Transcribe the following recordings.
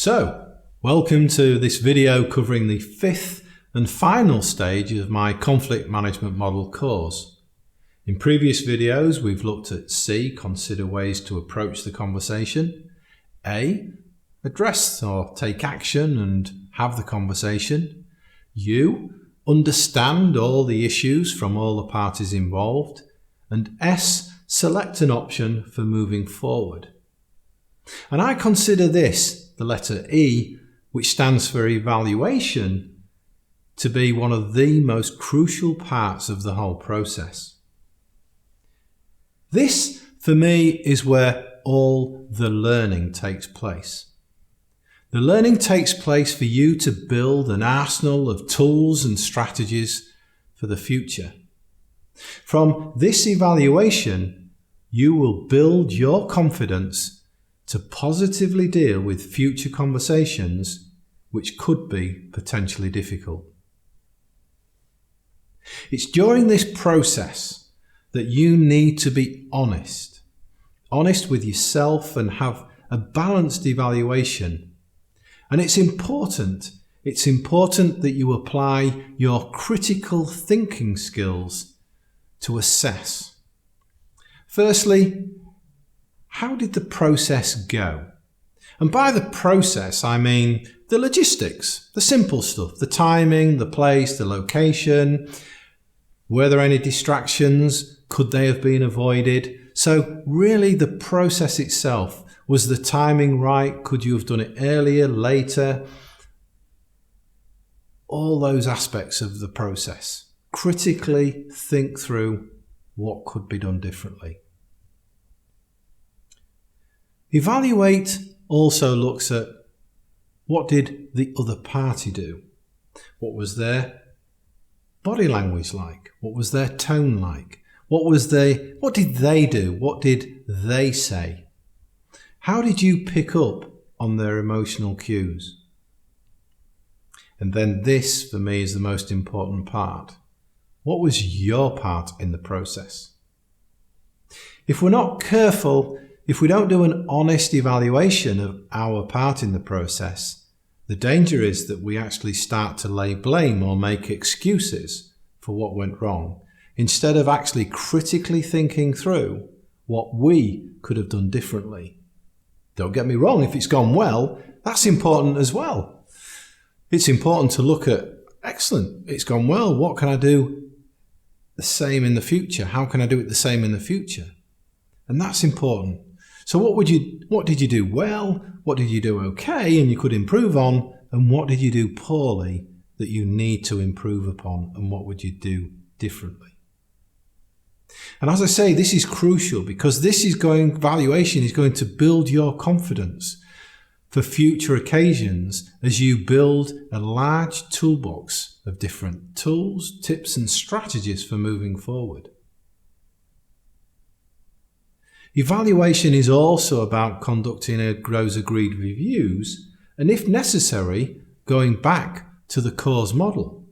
So, welcome to this video covering the fifth and final stage of my conflict management model course. In previous videos, we've looked at C, consider ways to approach the conversation, A, address or take action and have the conversation, U, understand all the issues from all the parties involved, and S, select an option for moving forward. And I consider this, the letter E, which stands for evaluation, to be one of the most crucial parts of the whole process. This, for me, is where all the learning takes place. The learning takes place for you to build an arsenal of tools and strategies for the future. From this evaluation, you will build your confidence to positively deal with future conversations which could be potentially difficult. It's during this process that you need to be honest with yourself and have a balanced evaluation. And it's important that you apply your critical thinking skills to assess. Firstly, how did the process go? And by the process, I mean the logistics, the simple stuff, the timing, the place, the location. Were there any distractions? Could they have been avoided? So really the process itself, was the timing right? Could you have done it earlier, later? All those aspects of the process. Critically think through what could be done differently. Evaluate also looks at what did the other party do? What was their body language like? What was their tone like? What did they do? What did they say? How did you pick up on their emotional cues? And then this, for me, is the most important part. What was your part in the process? If we're not careful, if we don't do an honest evaluation of our part in the process, the danger is that we actually start to lay blame or make excuses for what went wrong, instead of actually critically thinking through what we could have done differently. Don't get me wrong, if it's gone well, that's important as well. It's important to look at, excellent, it's gone well, what can I do the same in the future? How can I do it the same in the future? And that's important. So what did you do well? What did you do okay and you could improve on? And what did you do poorly that you need to improve upon? And what would you do differently? And as I say, this is crucial because evaluation is going to build your confidence for future occasions as you build a large toolbox of different tools, tips and strategies for moving forward. Evaluation is also about conducting those agreed reviews and, if necessary, going back to the cause model.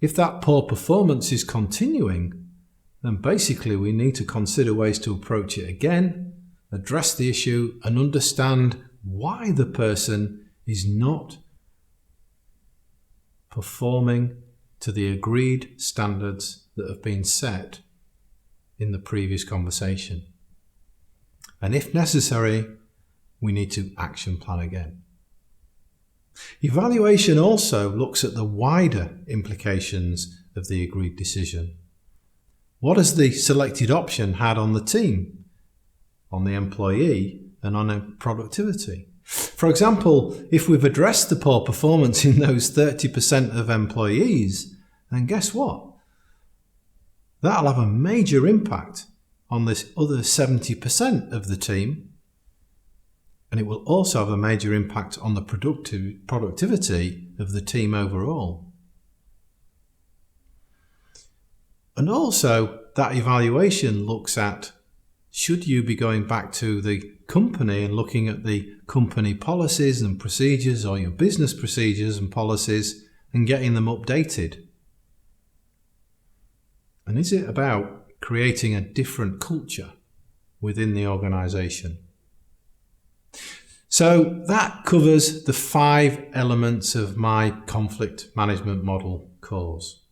If that poor performance is continuing, then basically we need to consider ways to approach it again, address the issue and understand why the person is not performing to the agreed standards that have been set in the previous conversation. And if necessary, we need to action plan again. Evaluation also looks at the wider implications of the agreed decision. What has the selected option had on the team, on the employee, and on productivity? For example, if we've addressed the poor performance in those 30% of employees, then guess what? That'll have a major impact on this other 70% of the team, and it will also have a major impact on the productivity of the team overall. And also, that evaluation looks at, should you be going back to the company and looking at the company policies and procedures or your business procedures and policies and getting them updated? And is it about creating a different culture within the organisation? So that covers the 5 elements of my conflict management model course.